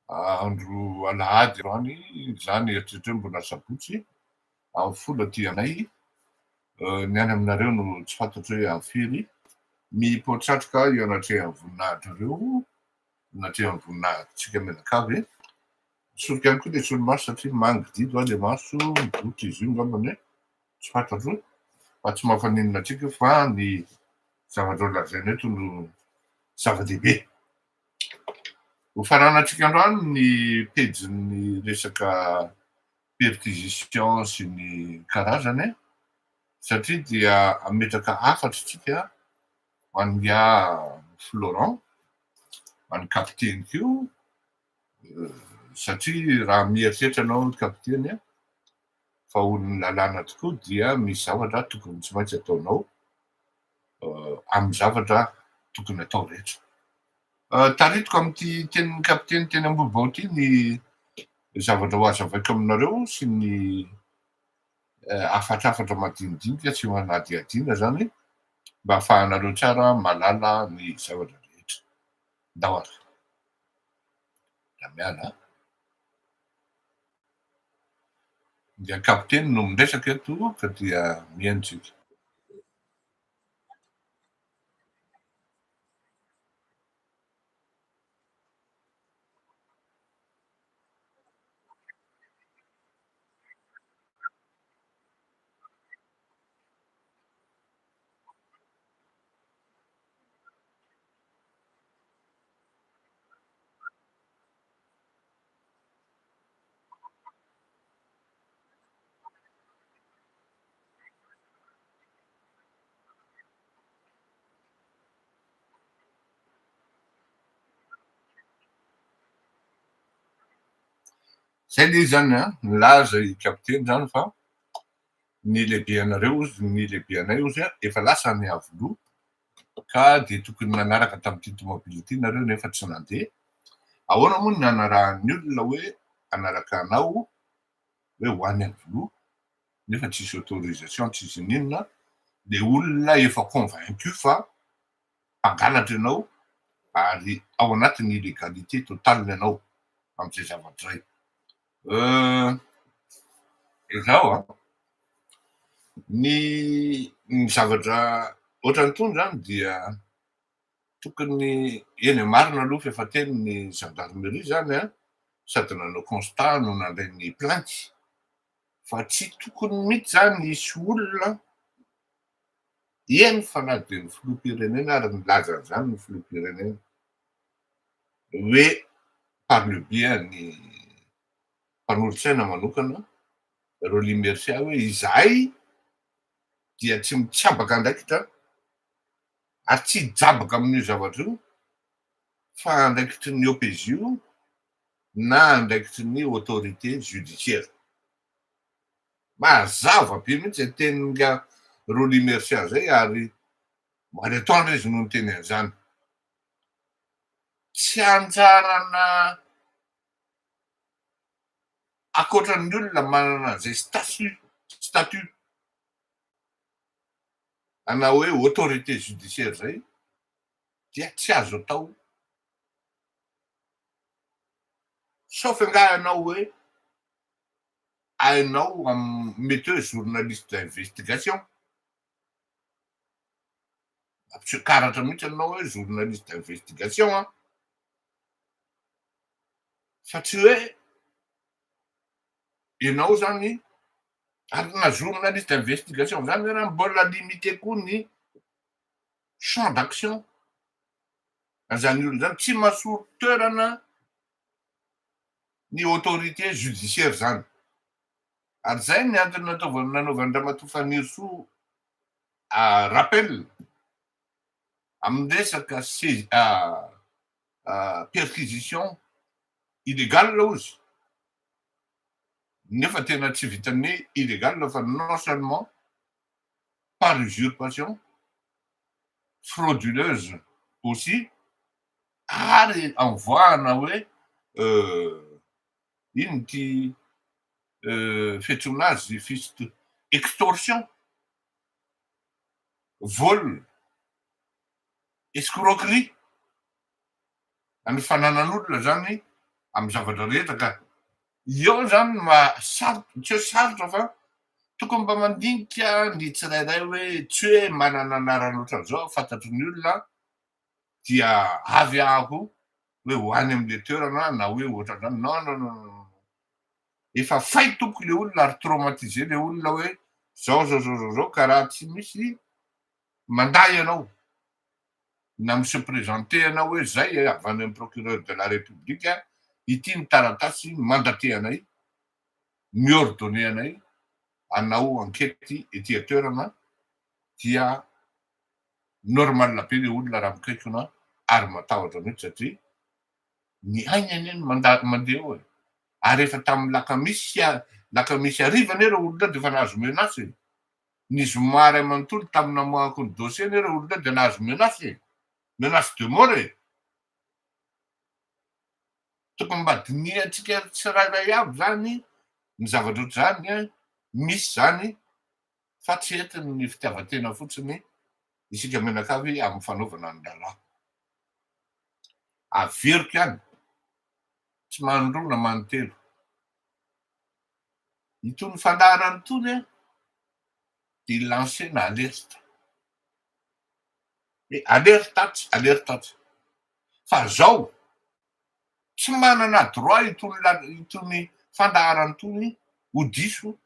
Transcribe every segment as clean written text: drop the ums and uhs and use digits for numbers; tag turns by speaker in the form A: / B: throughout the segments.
A: andro alahady androany zany eritreritra hoe mbola sabotsy amin'ny folo aty anay ny any aminareo no tsy fantatro hoe amfiry mipotratroka ianatrehan'ny voninahitra reo natrehan'ny voninahitsika menakavy misoroka ihany koa le solomaso satria mangidido le maso mivotra izy io ngambany hoe tsy fantatro fa tsy mampaninona atsika fa ny zavatra lazaina eto no zava-dehibe. Hofaranantsika androany ny pejin'ny resaka perquisition sy ny karazany satria dia ametraka afatra tsika ho an'ny Florent, ho an'ny kapiteny kio satria raha mieritreritra anao kapiteny fa olona lalàna tokoa dia misy zavatra tokony tsy maintsy ataonao amin'ny zavatra tokony atao rehetra. Taritiko amin'ity tenin'ny kapiteny teny Ambohibao ity ny zavatra ho azavaiko aminareo sy ny afatrafatra madinidinika tsy manadihadiana zany mba ahafahanareo tsara malala ny zavatra rehetra. Ndahoara. Da miala. Dia kapiteny no miresaka eto ka dia mihaino tsika. Zay le zany nilaza i kapiteny zany fa ny lehibeanareo ny lehibeanay ozy efa lasa niavy loha ka dia tokony nanaraka tamin'ity tomobily ity nareo nefa tsy nandeha. Ahoana moa ny anarahan'ny olona hoe anaraka anao hoe ho any aloha nefa tsisy autorisation tsisy ninona le olona efa convaincu fa mpangalatra ianao ary ao anatin'ny illégalité totale ianao amin'izay zavatra izay. Izao ny zavatra ohatran'itony zany dia tokony eny marina aloha fefateny gendarmerie zany sady nanao constat no nandray ny plainty fa tsy tokony mihitsy zany isy olona eny fa na dia ny filoham-pirenena ary nilaza an'izany ny filoham-pirenena hoe par le bien ny mpanolotsaina manokana Roly Mercia hoe izahay dia tsy mitsabaka andraikitra ary tsy hijabaka amin'io zavatra io fa andraikitry ny OPJ na andraikitry ny autorité judiciaire. Mazava be mihitsy teninga Roly Mercia zay ary mary atoandro izy no niteny an'izany. Tsy anjarana akoatran'ny olona manana an'izay statut ana hoe autorité judiciaire zay dia tsy azo atao sauf angaha ianao hoe ainao mety hoe journaliste d'investigation karatra mihitsy anao hoe journaliste d'investigation fa tsy hoe ianao zany ary na journaliste d'investigation zany raha mbola limité koa ny champ d'action azany olo zany tsy mahasolo toerana ny autorité judiciaire zany ary zay ny antony nanaovan'ny Andriamatoa Fanirisoa rappel amin'ny resaka perquisition illégale ozy nefa tena tsy vitan'ny illégale fa non seulement par usurpation frauduleuse aussi ary envoyana hoe ino ty fiantsoana azy extorsion, vol, escroquerie, any fananan'olona zany amin'ny zavatra rehetra ka eo zany tsy sarotra fa tokony mba mandinika ny tsirairay hoe tsy hoe manana anarana ohatran'izao fantatry ny olona dia avy ahako hoe hoany am'le toerana na hoe ohatran'izany non efa fay toko le olona ary traumatisé le olona hoe zao ka raha tsy misy manday ianao na mise présenter ianao hoe zay avy any amin'ny procureur de la république ity ny taratasy mandate anay miordonné anay anao ankety ety toerana dia normal be le olona raha mikaikona ary matahotra mihitsy satria ny ainy eny mandeha eo ary efa tamin'ny lakamisy arivana ireo olona dia efa nahazo menasy ny zoma ray amanontolo tamin'ny namoahako ny dossier ireo olona dia nahazo menasy de mort tokony mba dinihantsika tsirairay avy zany ny zavatra ohatr'izany misy zany fa tsy entiny ny fitiavan-tena fotsiny isika menakavy amin'ny fanaovana ny lalà averiko ihany tsy manondroa na manontelo itony fandaharany itony dia lancena alerte alerte fa zao tsy manana droit itony fandaharany itony ho diso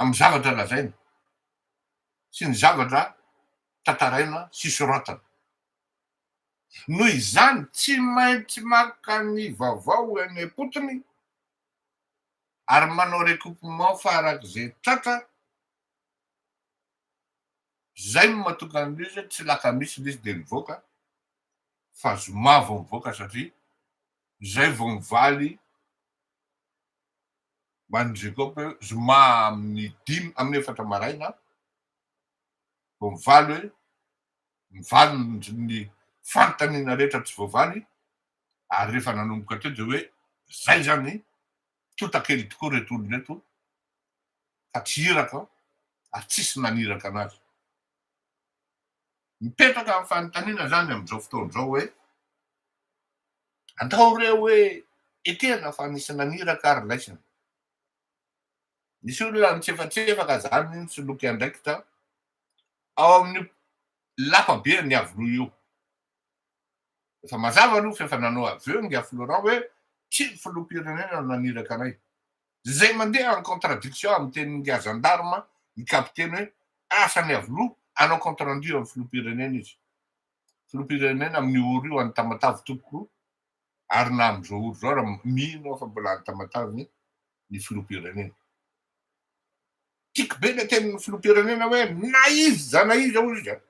A: amin'ny zavatra lazaina sy ny zavatra tantaraina sy soratana noho izany tsy maintsy maka ny vaovao eny am-potony ary manao recoupement farak'izay tratra zay no mahatonga an'izy tsy lakamisy izy dia mivoaka fa zoma vao mivoaka satria zay vao mivaly mandrikopa hoe zoma amin'ny 4 maraina vao mivaly hoe mivaly ny fanontaniana rehetra tsy voavaly ary rehefa nanomboka teo dia hoe zay zany tota-kely tokoa reto olona reto fa tsy iraka ary tsisy naniraka anazy mipetraka amin'ny fanontaniana zany amin'izao fotoan'izao hoe atao reo hoe ekena fa nisy naniraka ary laisana misy olona mitsefatsefaka zany ny soloky andraikitra ao amin'ny lapabe ny avoloa io efa mazava aloha fa efa nanao aveo ny Florent hoe tsy filoham-pirenena no naniraka anay zay mandeha en contradiction amin'ny tenin'ny gendarme ny kapiteny hoe asany avoloa anao compte rendu amin'ny filoham-pirenena izy filoham-pirenena amin'ny oro io antamatavy tokoa ary na amin'izao oro zao raha mino fa mbola antamatavy ny filoham-pirenena tiako be le tenin'ny filoham-pirenena hoe na izy ao izy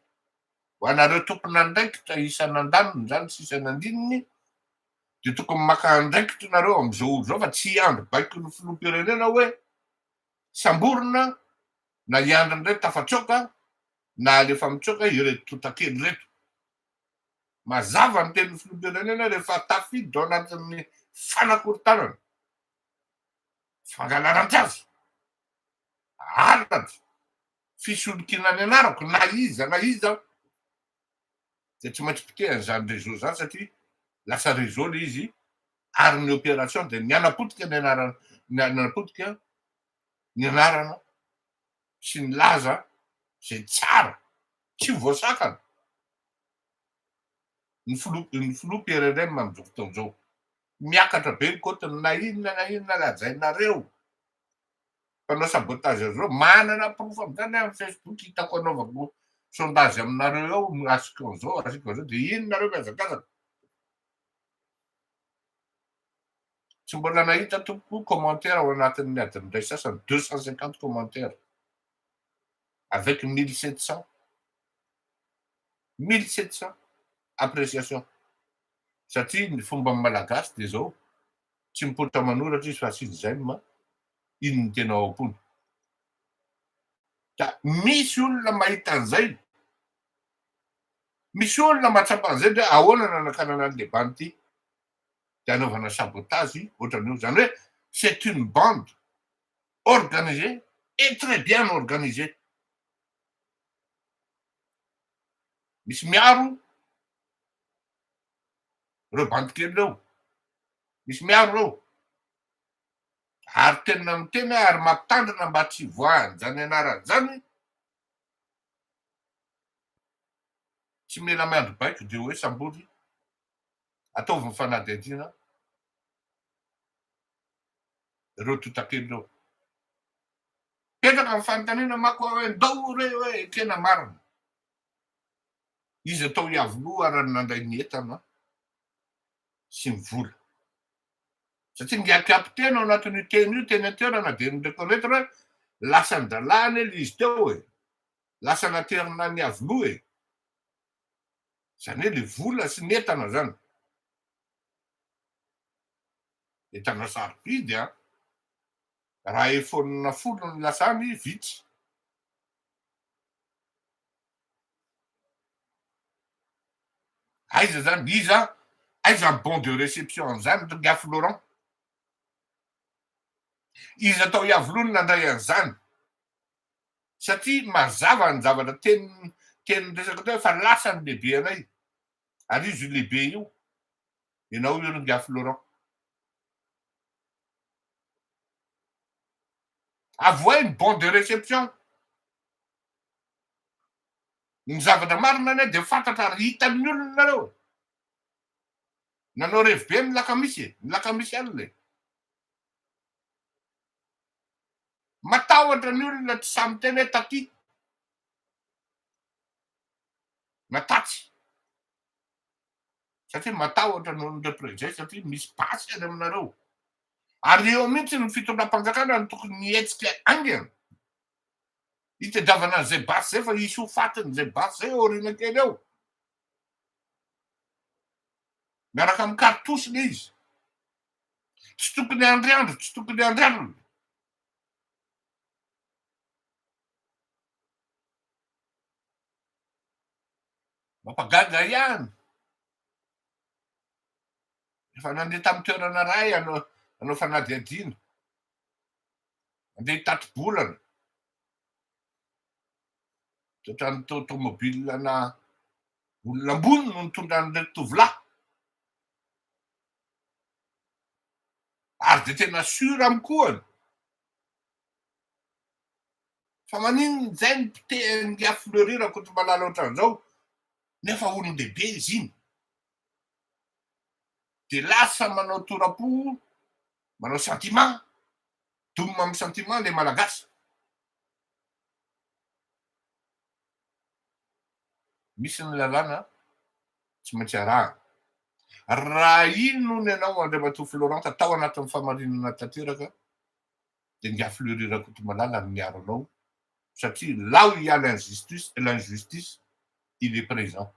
A: ho anareo tompona andraikitra isan'andaniny zany sy isan'andininy dia tokony maka andraikitra nareo amin'izao olo zao fa tsy andro baiko ny filoham-pirenena hoe samborona na iandrony reto tafatsoka na alefa mitsoka ireto tota-kely reto mazava ny tenin'ny filoham-pirenena rehefa tafidy ao anatin'ny fanakorontanana fangalaran-jazy alatra fisolokinany anarako na iza dia tsy maintsy potehany zany réseau zany satria lasa réseau le izy ary ny opération dia nianapotika ny anarana sy ny laza zay tsara tsy voasakana ny filoham-pirenena amin'izao fotoan'izao miakatra be ny kotiny na inona lazainareo mpanao sabotage azao manana proof amin'izany amin'ny Facebook hitako anaovako sondage aminareo ao asiko an'izao dia inonareo miazakazaka tsy mbola nahita tokoa commentaire ao anatin'ny adiny ray sasany 250 commentaire avec 1700 appréciation satria ny fomba malagasy dia zao tsy mipoitra manoratra izy fa asiany ma ino ny tena ao am-pony ka misy olona mahita an'izay misy olona mahatsapa an'izay dia ahoana nanakanana an'le bany ity dia anaovana sabotage ohatran'io zany hoe c'est une bande organisée et très bien organisée misy miaro reo bandikely reo misy miaro reo ary tena miteny ary mampitandrina mba tsy voahany zany anaran'zany tsy mila miandro baiko de hoe samboly ataovy mifanadihadiana reo totakely reo petraka mifanontaniana mako hoe ndao re hoe tena marina izy atao iavoloha arany nandray ny entana sy mivola satria ngia kapiteny ao anatin'io teny io teny antoerana de nyrekoretra hoe lasa ndalany le izy teo e lasa naterina ny avoloha e zany hoe le vola sy ny entana zany entana sarobidy a raha efonina folo ny lasany vitsy aiza zany iza aiza ny bon de réception zany nga Florent izy atao iavoloany nandray an'zany satria mazava ny zavatra teny resaka teo fa lasany lehibe anay ary izy io lehibe io ianao io nga Florent avoay ny bon de réception ny zavatra marina ane de fantatra ary hitan'ny olona nareo nanao revi be ny lakamisy any le matahotra ny olona tsy samy teny hoe taty natatsy satria matahotra no ny reprezay satria misy pasy any aminareo ary eo mihitsy ny fitondram-panjakana ny tokony nietsika angana hitadiavana an'izay basy zay fa isy ho fatiny zay basy zay orina kely eo miaraka amin'ny kartosy le izy tsy tokony andriandro tsy tokony andrianona mampagaga ihany efa nandeha tamin'ny toerana ray anao fanadihadiana andeha hitatry-bolana toetrany tomobile na olona ambony no nitondran'ireo tovolahy ary de tena sura amikoany fa manino zay ny mpitenga fleurir koto malala ohatran'izao nefa olony lehibe izy iny de lasa manao torapo manao sentiment domina amin'ny sentiment le malagasy misy ny lalàna tsy maintsy araha raha ino ny anao Andriamatoa Florent ka tao anatin'ny famarinana tanteraka de nga fleurir koto malala ny miaro anao satria là où il y a l'injustice il est présent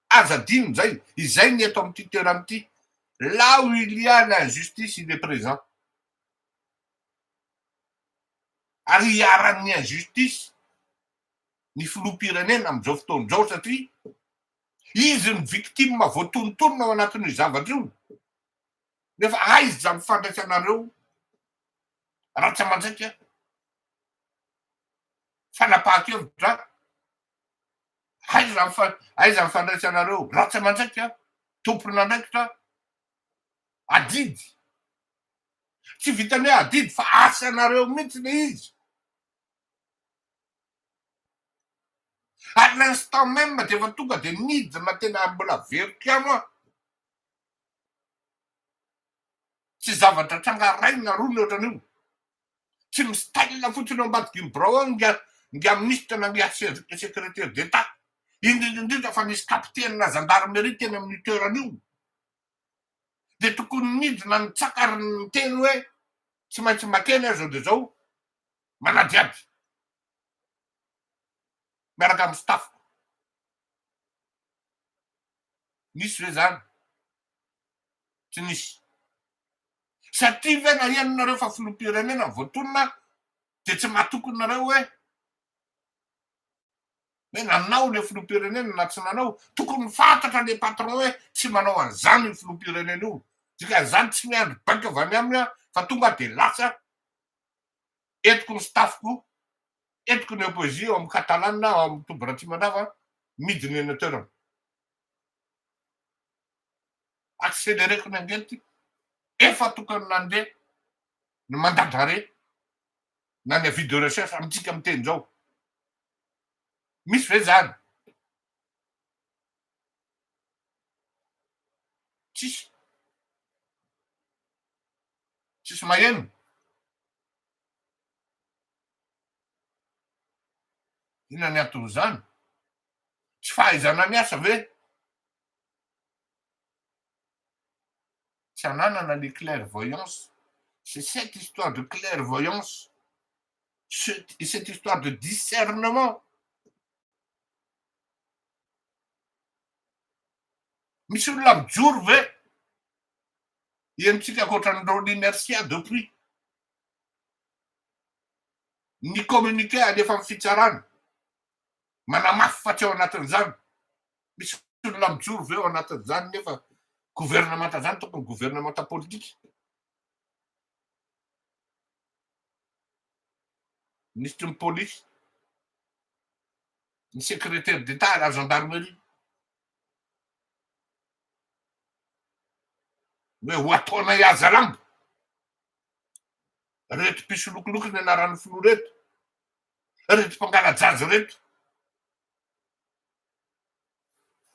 A: azadino zay izay ny eto amin'ity toerana ity là où il y a l'injustice il est présent ary iaran'ny injustice ny filoham-pirenena amin'izao fotoan'izao satria izy ny victime voatonontonona ao anatin'io zavatra io nefa aiza mifandraisanareo ratsa aman-draika fanapahan-kevitra aiza mifandraisanareo ratsa aman-draika tompona andraikitra adidy tsy vitany hoe adidy fa asanareo mihitsy le izy à l'instant même de efa tonga de nidina tena mbola verikamo a tsy zavatra trangaraina roa ny ohatran'io tsy mistyle fotsiny ao ambadiky ny brao nga ministre na nga secrétaire d'état indrindrindrindra fa nisy kapiteny gendarmerie teny amin'ny toeran'io de tokony nidina ny tsakary ny teny hoe tsy maintsy makeny azy de zao manadiady miaraka amin'ny staff nisy hoe zany tsy nisy satria ve na ianonareo fa filoham-pirenena voatonona de tsy mahatokony nareo hoe nanao le filoham-pirenena na tsy nanao tokony fantatra le patron hoe tsy manao an'izany ny filoham-pirenena io dika zany tsy miandro baika avy any aminy a fa tonga de lasa entiko ny staffko entiko ny opposie ao amin'ny catalane na ao amin'ny tobo Ratrimandrava midiny eny toerana accéléreko ny angely ty efa tokony nandeha no mandadare na ny avis de recherche amintsika miteny zao. Misy ve zany? Tsisy. Tsisy maheno. Inona ny anton'izany? Tsy fahaizana miasa ve? Tsy ananana les clairvoyance. C'est cette histoire de clairvoyance, cette histoire de discernement. Misy olona mijoro ve? Henontsika akoatran'ireo l'inertia depuis. Ny communiqué alefa amin'ny fitsarana. Manamafy fa tsy ao anatin'izany. Misy olona mijoro ve ao anatin'izany nefa gouvernementa zany tokony gouvernementa politique. Ministre ny police, ny secrétaire d'état, la gendarmerie. Hoe ho ataona iaza lambo. Reto piso lokoloky ny anaran'ny filoha reto. Reto mpangalajazy reto.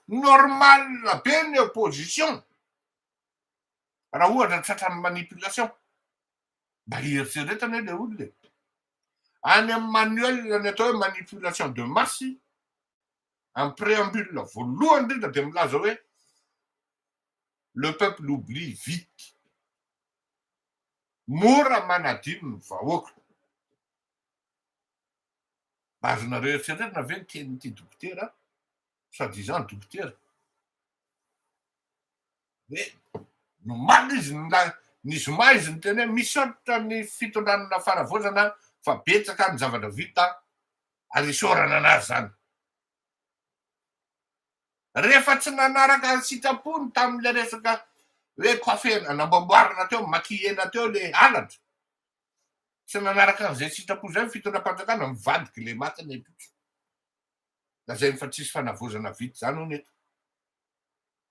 A: Normal be ny opposition. Raha ohatra tratran'ny manipulation. Mba hieritseretana le olona. Any amin'ny manuel ny atao hoe manipulation de masse, en préambule voalohany indrindra dia milaza hoe le peuple oublie vite. Mora manadino ny vahoaka. Mba azonareo eritseretana ve ny tenin'ity dokotera, soi-disant dokotera. Hoe nomaly izy ny zoma izy ny teny hoe misaotra ny fitondranana faravozana fa betsaka ny zavatra vita ary isorana anazy zany. Rehefa tsy nanaraka sitrapony tamin'ile resaka hoe coiffena namboamboarina teo maquillena teo le halatra. Tsy nanaraka an'izay sitrapo zay fitondram-panjakana mivadiky le matiny epitso. Lazainy fa tsisy fanavozana vita zany hono eto.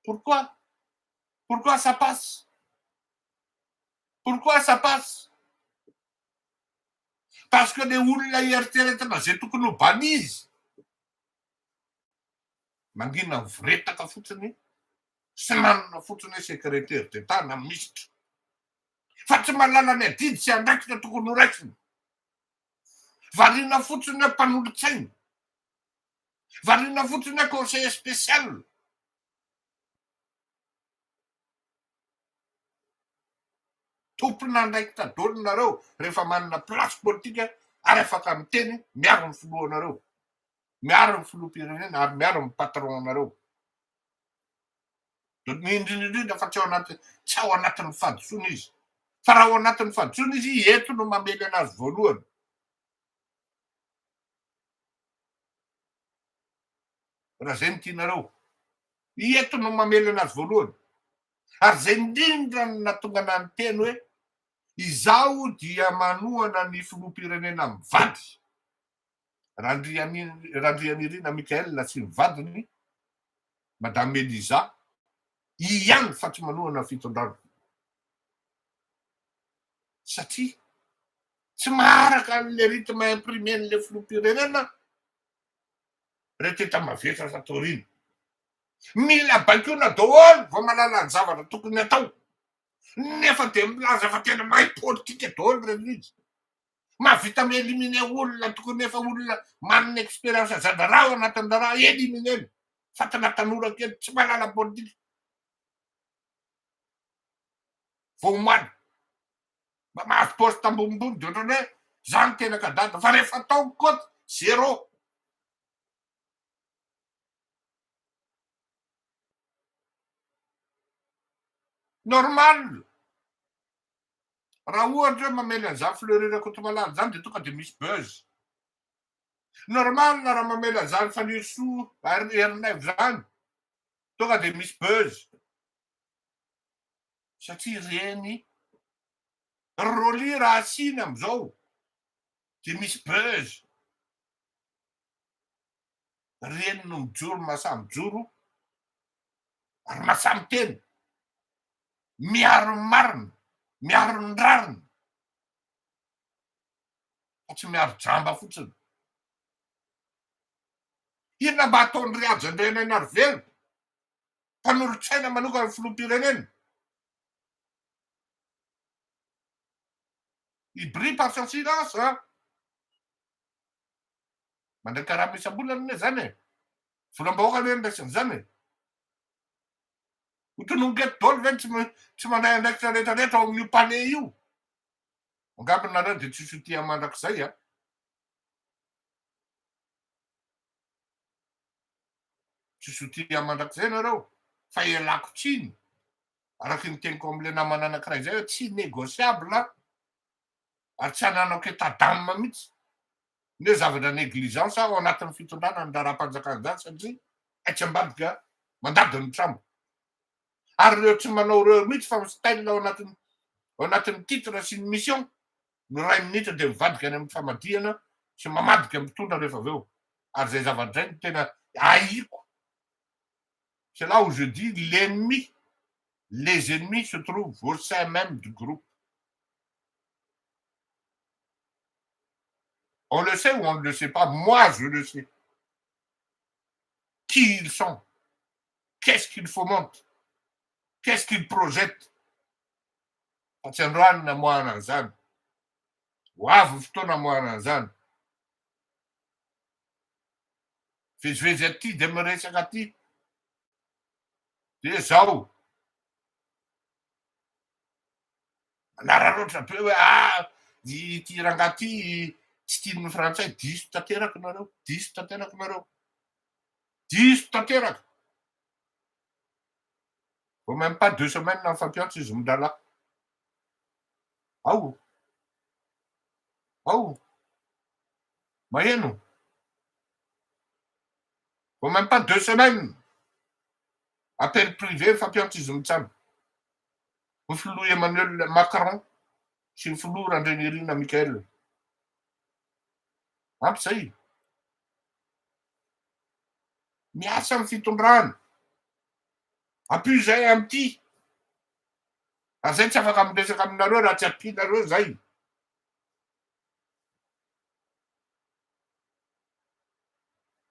A: Pourquoi? Pourquoi ça passe? Pourquoi ça passe? Parce que le olona ieritreretana zay tokony ho banizy. Mangina mivoretaka fotsiny, sy manana fotsiny hoe secrétaire d'état na ministre. Fa tsy mahalala ny adidy sy andraikitra tokony ho raisiny. Variana fotsiny hoe mpanolotsaina. Variana fotsiny hoe conseiller spécial. Tompona andraikitra daholo nareo rehefa manana place politika ary afaka miteny miaro ny filohanareo. Miaro ny filoham-pirenena ary miaro ny patron anareo. Indrindra fa tsy ao anatin'ny fahadisoana izy. Fa raha ao anatin'ny fahadisoana izy, eto no mamely anazy voalohany. Raha zay no tianareo. Eto no mamely anazy voalohany. Ary zay indrindra no nahatonga ana ny teny hoe izaho dia manohana ny filoham-pirenena mivady. Randrianirina Mikael sy ny vadiny, Madame Elisa, ihany fa tsy manohana fitondrana. Satria tsy maharaka an'le rythme imprimé n'le filoham-pirenena. Reteta mavesatra satorina. Mila baikona daholo vao malala ny zavatra tokony atao. Nefa dia milaza fa tena mahay politika daholo reto izy. Mahavita mielimine olona tokony efa olona manana expérience zadrarah ao anatin'ny raha elimineny. Fatana tanora kely tsy malala politika. Vao moaly. Mba mahazo poste ambonimbony dia ohatrany hoe zany tena kadada fa rehefa atao koa zéro. Normal. Raha ohatra hoe mamely an'izany fleurira kotomalala zany dia tonga dia misy buzz. Normal raha mamely an'izany fanirisoa ary herinaivo zany, tonga dia misy buzz. Satria reny roly raha asiny am'izao dia misy buzz. Reny no mijoro mahasamby joro ary mahasamby teny. Miaro ny marina. miaron-drarina fa tsy miaro jamba fotsiny. Inona mba ataony riajo andrena ianary velona? Mpanolotsaina manokana filoham-pirenena. I Bry par son silence, mandray karaha isam-bolana ne zany e. Volam-bahoaka ne ndraisany zany e. Hotonongeto daholo ve tsy mandray andraikitra rehetrarehetra ao amin'io palais io. Angambany nareo de tsisy tia mandrakizay a. Tsisy tia mandrakizay nareo. Fa ialako tsiny. Araky ny teniko am'le namana anankiray zay hoe tsy négociable ary tsy ananao état d'âme mihitsy ne zavatra négligence ao anatin'ny fitondrana ny raharaham-panjakana zany satria aitsy ambadika mandady ny tramo. Ary reo tsy manao reo mihitsy fa mistyle ao anatin'ny titre sy ny mission no ray minitra de mivadika any amin'ny famadihana sy mamadika mitondra rehefa avy eo. Ary zay zavatra zay no tena haiko. C'est là où je dis l'ennemi, les ennemis se trouvent au sein même du groupe. On le sait ou on ne le sait pas, moi je le sais. Qui ils sont? Qu'est-ce qu'ils fomentent? Qu'est-ce qu'ils projettent? Fatsandroany namoana zany. Ho avy fotoana moana zany. Vezivezy aty de miresaka aty. De zao. Manararoatra be hoe ity rangahy ty tsy tian'ny frantsay, diso tanteraky nareo, diso tanteraky nareo. Diso tanteraky. Faut même pas 2 semaines na mifampiantso izy milalà. Ao. Ao. Maheno. Faut même pas 2 semaines. Appel privé mifampiantso izy mitsano. Ny filoha Emmanuel Macron sy ny filoha Randrianirina Michael. Ampy zay. Miasa amin'ny fitondrana. Ampy zay am'ty. Ary zay tsy afaka miresaka aminareo raha tsy ampianareo zay.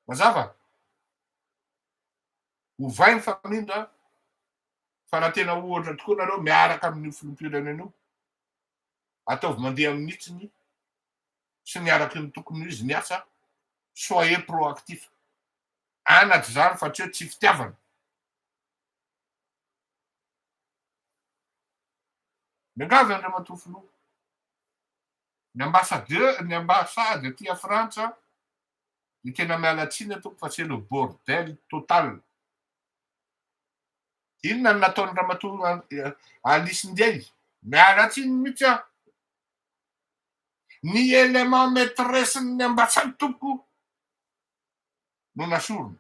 A: Mazava. Ovainy fa mindra fa raha tena ohatra tokoa nareo miaraka amin'ny filoham-pirenena io. Ataovy mandeha amin'ny hitsiny sy miaraky ny tokony izy miasa. Soyez proactif. Anaty zany fa tsy hoe tsy fitiavana. Miangavy Andriamatoa filoha. Ny ambasady aty a Frantsa ny tena miala tsiny atoko fa c'est le bordel total. Inona no nataony Ramatoa Alice Ndiaye? Miala tsiny mihitsy a. Ny élément maîtresse ny ambasady tompoko no nasorona.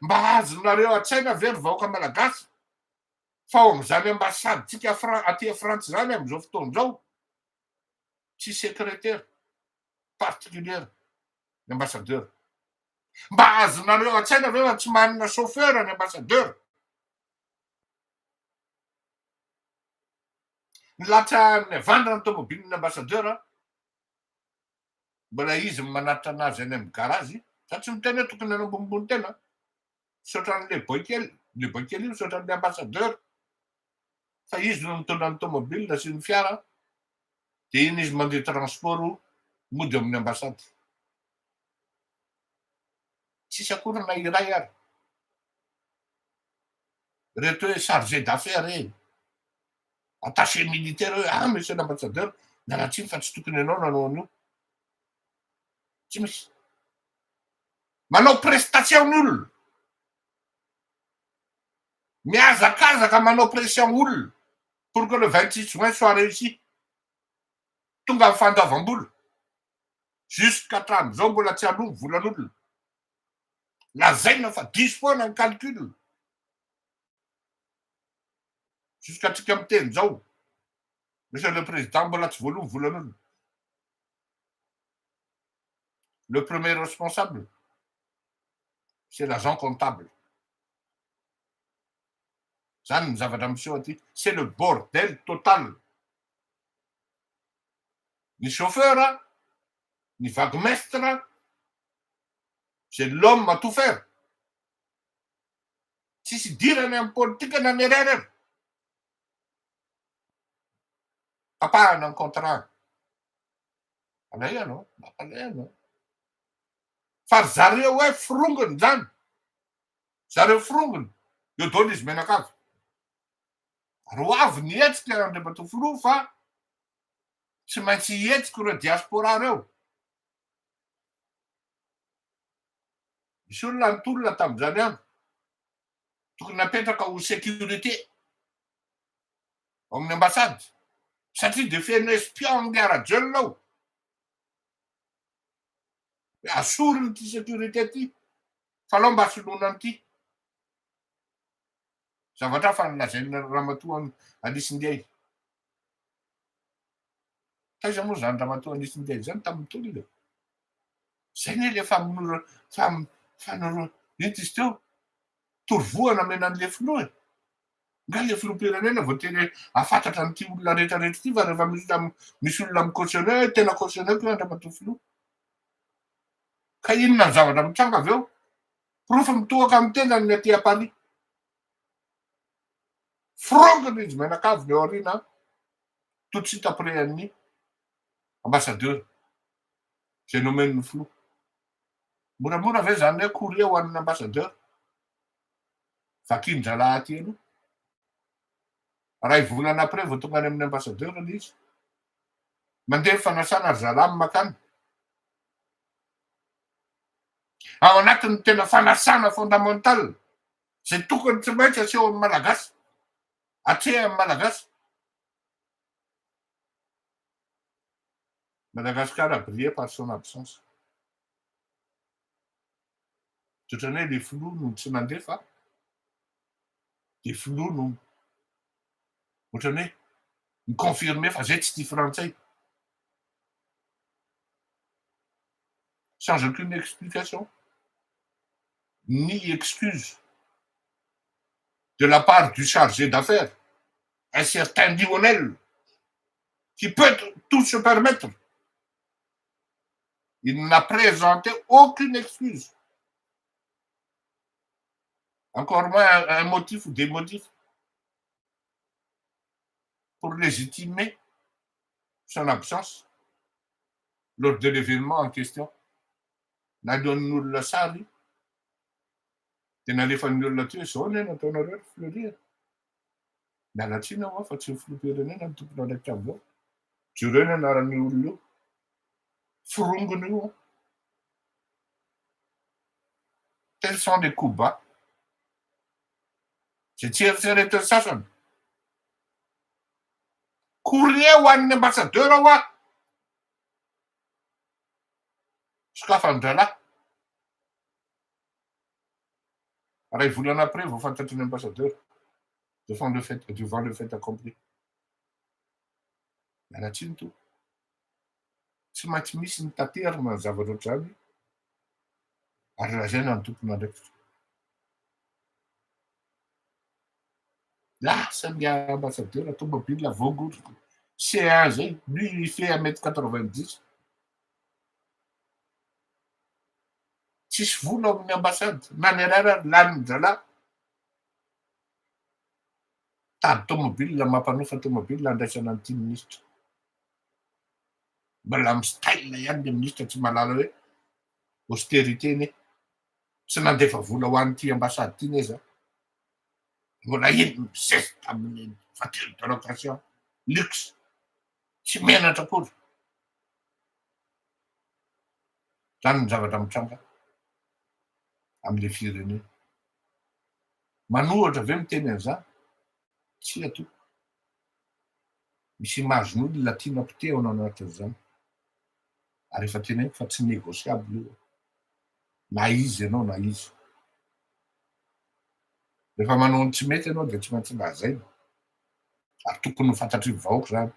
A: Mba azonareo an-tsaina very vahoaka malagasy fa ao amin'izany ambasady tsika aty a Frantsa zany amin'izao fotoan'izao tsy secrétaire particulière ny ambassadeur. Mba azonareo an-tsaina ve fa tsy manana chauffeur ny ambassadeur? Latra ny vandra ny tomobilin'ny ambassadeur mbola izy manatitra anazy any amin'ny garazy fa tsy miteny tokony anambonimbony tena. Saotran'le boikely io saotran'le ambassadeur. Fa izy no mitondra ny tomobilina sy ny fiara de iny izy mandeha transport mody amin'ny ambasady. Tsisy akory na iray ary. Reto hoe chargé d'affaires attaché militaire hoe monsieur l'ambassadeur miala tsiny fa tsy tokony ianao nanao an'io. Tsy misy. Manao prestation olona. Miazakazaka manao pression olona pour que le 26 juin soit réussi. Tonga amin'ny fandoavam-bola. Jusqu'atramin'izao mbola tsy alovo volan'olona. Lazaina fa 10 foana ny calcul. Jusqu'atsika miteny zao. Monsieur le président mbola tsy voalovo volan'olona. Le premier responsable, c'est l'agent comptable. Zany ny zavatra miseho aty. C'est le bordel total. Ni chauffeur, ni vaguemestre, c'est l'homme à tout faire. Si si dire en politique na erreur. Papa non contrat. Alaya no, alaya. Fa zareo hoe frungen zany. Zareo frungen. Io daholo izy menakavy. Ro avy nietsika Andriamatoa fa tsy maintsy hietsika reo diaspora reo. Misy olona nitolona tamin'izany any. Tokony napetraka ho sécurité ao amin'ny ambasady. Satria de feno espion miara-jelona ao. Asoriny ty sécurité ty. Fa alao mba soloina an'ity. Zavatra fa nilazainy Ramatoa Anisinindiay. Taiza moa zany Ramatoa Anisinindiay zany tamin'ny tolona. Zay ne le famonora ito izy teo. Torovoana mena an'le filoha. Nga le filoham-pirenena vao teny afantatra n'ity olona rehetrarehetra ity fa rehefa misy olona micautionné tena cautionné ko Andriamatoa filoha. Ka inona ny zavatra mitranga avy eo? Profy mitohaka amin'ny tenany ny aty à Paris. Frongony izy menakavy ny ao aoriana tout de suite après an'ny ambassadeur. Zay nomen'ny filoha. Moramora ve zany hoe courrier ho an'ny ambassadeur? Vakin-dralahy aty aloha. Ray volana après vao tonga any amin'ny ambassadeur izy. Mandeha fanasana zalahy makany. Ao anatin'ny tena fanasana fondamental. Zay tokony tsy maintsy aseho amin'ny malagasy. Atreha amin'ny malagasy. Madagascar a brillé par son absence. Ohatrany hoe le filoha no tsy nandeha fa le filoha no ohatrany hoe miconfirme fa zay tsy tia frantsay. Sans aucune explication ni excuse de la part du chargé d'affaires, un certain Lionel, qui peut tout se permettre. Il n'a présenté aucune excuse. Encore moins un motif ou des motifs pour légitimer son absence lors de l'événement en question. Nadon'olona lasary dia nalefan'ny olona teo zao ny nataonareo ry Fleury. Mialatsiny aho fa tsy filoham-pirenena ny tompony andraikitra amin'izao. Jereo ny anaran'ny olona io. Frongony io. Tels sont les coups bas. Zay tsy eritreretin'ny sasany. Courrier ho an'ny ambassadeur ao ah. Sokafan-dralahy. Ray volana après vao fantatry ny ambassadeur devant le fait accompli. Mialatsiny to. Tsy maintsy misy ny tanterana ny zavatra ohatr'izany ary lazaina ny tompony andraikitra. Lasa ny ambassadeur tomobile voagotrika C1 zay, lui il fait 1m90. Tsisy vola ao amin'ny ambasady. Na ny rara lanin'ny zalahy. Tady tomobile mampanofa tomobile andraisana an'ity ministra. Mbola amin'ny style ihany le ministra tsy malala hoe austérité ne. Tsy nandefa vola ho an'ity ambasady ity neza. Mbola iny misesy tamin'ny voiture de location luxe. Tsy menatra akory. Zany ny zavatra mitranga amin'le firenena. Manohatra ve miteny an'izany? Tsy ato. Misy imazon'olona tiana pite ao anatin'izany. Ary efa teneniko fa tsy négociable io. Na izy ianao na izy. Rehefa manao ny tsy mety ianao dia tsy maintsy lazaina. Ary tokony ho fantatry ny vahoaka zany.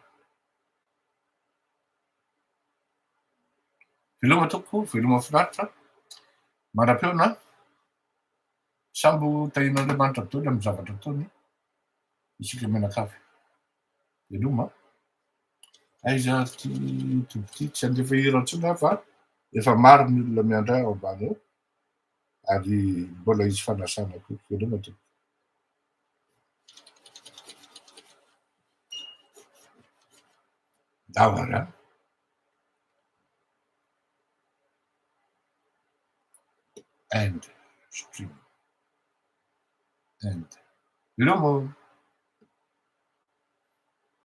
A: Veloma tompoko, veloma finaritra. Mara-peona. Sambo tahin'Andriamanitra daholo amin'ny zavatra ataony isika menakavy. Veloma. aiza tobity tsy andefa hirantsona fa efa maro ny olona miandray ao ambany eo ary mbola izy fanasana kokoa matompo davara and stream and you know